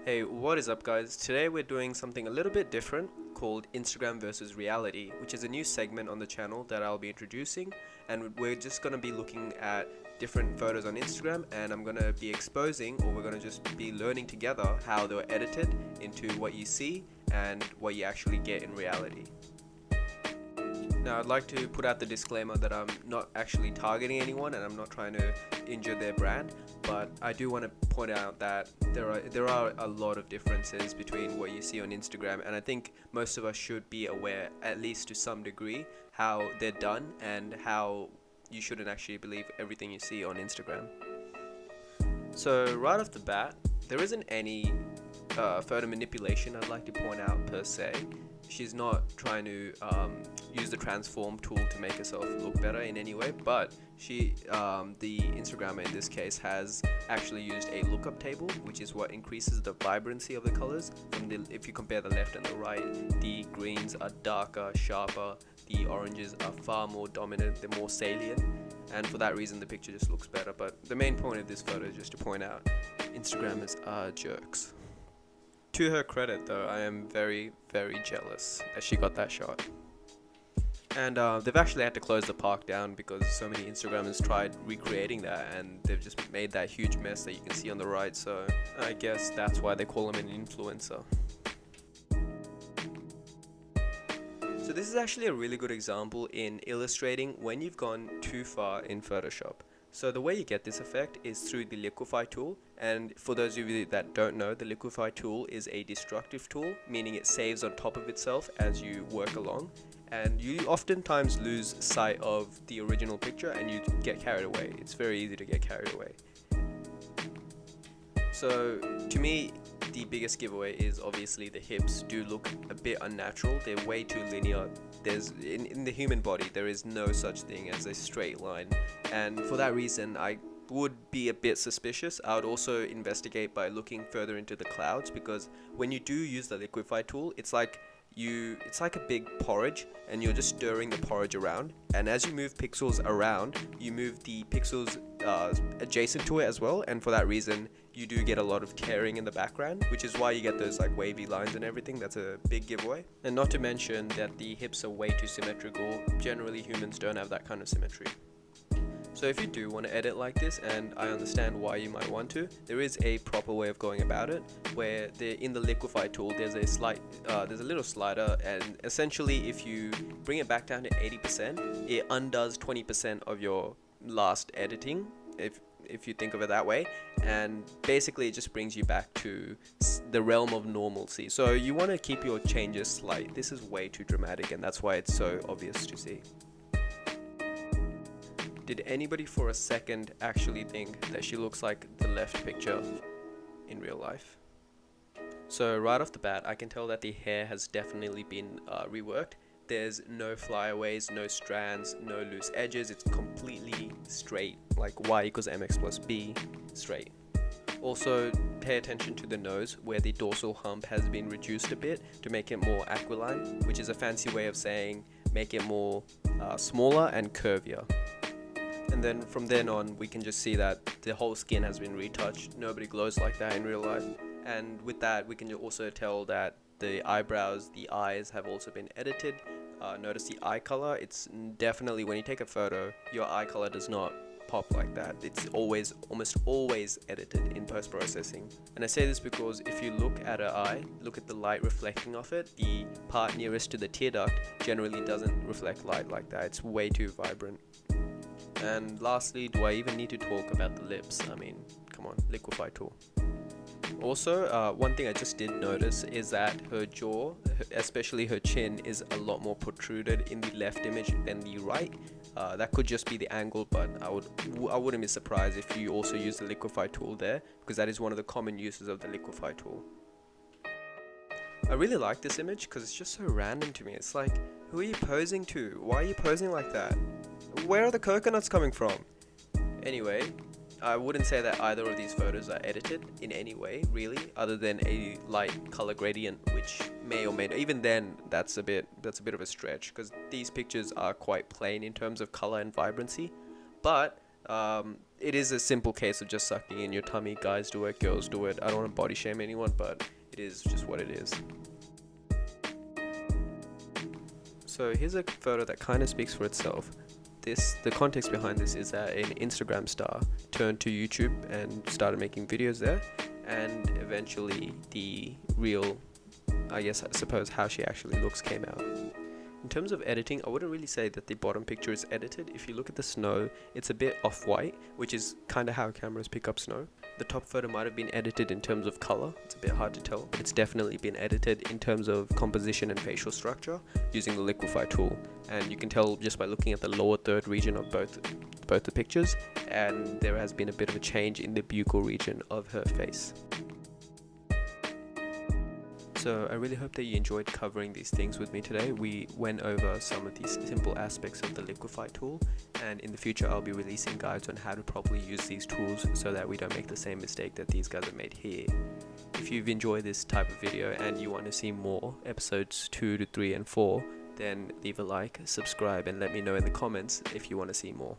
Hey, what is up guys? Today we're doing something a little bit different called Instagram versus reality, which is a new segment on the channel that I'll be introducing, and we're just going to be looking at different photos on Instagram, and I'm going to be exposing, or we're going to just be learning together how they were edited into what you see and what you actually get in reality. Now, I'd like to put out the disclaimer that I'm not actually targeting anyone and I'm not trying to injure their brand, but I do want to point out that there are a lot of differences between what you see on Instagram, and I think most of us should be aware, at least to some degree, how they're done and how you shouldn't actually believe everything you see on Instagram. So right off the bat, there isn't any photo manipulation I'd like to point out per se. She's not trying to use the transform tool to make herself look better in any way, but the Instagrammer in this case has actually used a lookup table, which is what increases the vibrancy of the colors. If you compare the left and the right, the greens are darker, sharper, the oranges are far more dominant, they're more salient, and for that reason the picture just looks better. But the main point of this photo is just to point out Instagrammers are jerks. To her credit though, I am very, very jealous that she got that shot. And they've actually had to close the park down because so many Instagrammers tried recreating that and they've just made that huge mess that you can see on the right, so I guess that's why they call him an influencer. So this is actually a really good example in illustrating when you've gone too far in Photoshop. So the way you get this effect is through the liquify tool, and for those of you that don't know, the liquify tool is a destructive tool, meaning it saves on top of itself as you work along, and you oftentimes lose sight of the original picture and you get carried away. It's very easy to get carried away. So to me, the biggest giveaway is obviously the hips do look a bit unnatural. They're way too linear. In the human body there is no such thing as a straight line, and for that reason I would be a bit suspicious. I would also investigate by looking further into the clouds, because when you do use the liquify tool, it's like a big porridge and you're just stirring the porridge around, and as you move pixels around, you move the pixels adjacent to it as well, and for that reason you do get a lot of tearing in the background, which is why you get those like wavy lines and everything. That's a big giveaway. And not to mention that the hips are way too symmetrical. Generally humans don't have that kind of symmetry. So if you do want to edit like this, and I understand why you might want to, there is a proper way of going about it, where in the liquify tool there's a little slider, and essentially if you bring it back down to 80%, it undoes 20% of your last editing, if you think of it that way, and basically it just brings you back to the realm of normalcy. So you want to keep your changes slight. This is way too dramatic, and that's why it's so obvious to see. Did anybody for a second actually think that she looks like the left picture in real life? So right off the bat, I can tell that the hair has definitely been reworked. There's no flyaways, no strands, no loose edges. It's completely straight, like y equals mx plus b, straight. Also, pay attention to the nose, where the dorsal hump has been reduced a bit to make it more aquiline, which is a fancy way of saying make it more smaller and curvier. And then from then on, we can just see that the whole skin has been retouched. Nobody glows like that in real life. And with that, we can also tell that the eyebrows, the eyes have also been edited. Notice the eye color. It's definitely, when you take a photo, your eye color does not pop like that. It's almost always edited in post-processing. And I say this because if you look at her eye, look at the light reflecting off it, the part nearest to the tear duct generally doesn't reflect light like that. It's way too vibrant. And lastly, do I even need to talk about the lips? I mean, come on, liquify tool. Also, one thing I just did notice is that her jaw, especially her chin, is a lot more protruded in the left image than the right. That could just be the angle, but I wouldn't be surprised if you also use the liquify tool there, because that is one of the common uses of the liquify tool. I really like this image because it's just so random to me. It's like, who are you posing to? Why are you posing like that? Where are the coconuts coming from? Anyway, I wouldn't say that either of these photos are edited in any way, really, other than a light color gradient, which may or may not. Even then, that's a bit of a stretch, because these pictures are quite plain in terms of color and vibrancy. But it is a simple case of just sucking in your tummy. Guys do it, girls do it. I don't want to body shame anyone, but it is just what it is. So here's a photo that kind of speaks for itself. The context behind this is that an Instagram star turned to YouTube and started making videos there, and eventually the real, I suppose how she actually looks came out. In terms of editing, I wouldn't really say that the bottom picture is edited. If you look at the snow, it's a bit off-white, which is kind of how cameras pick up snow. The top photo might have been edited in terms of color. It's a bit hard to tell, but it's definitely been edited in terms of composition and facial structure using the liquify tool. And you can tell just by looking at the lower third region of both the pictures, and there has been a bit of a change in the buccal region of her face. So I really hope that you enjoyed covering these things with me today. We went over some of these simple aspects of the liquify tool, and in the future I'll be releasing guides on how to properly use these tools so that we don't make the same mistake that these guys have made here. If you've enjoyed this type of video and you want to see more episodes 2 to 3 and 4, then leave a like, subscribe, and let me know in the comments if you want to see more.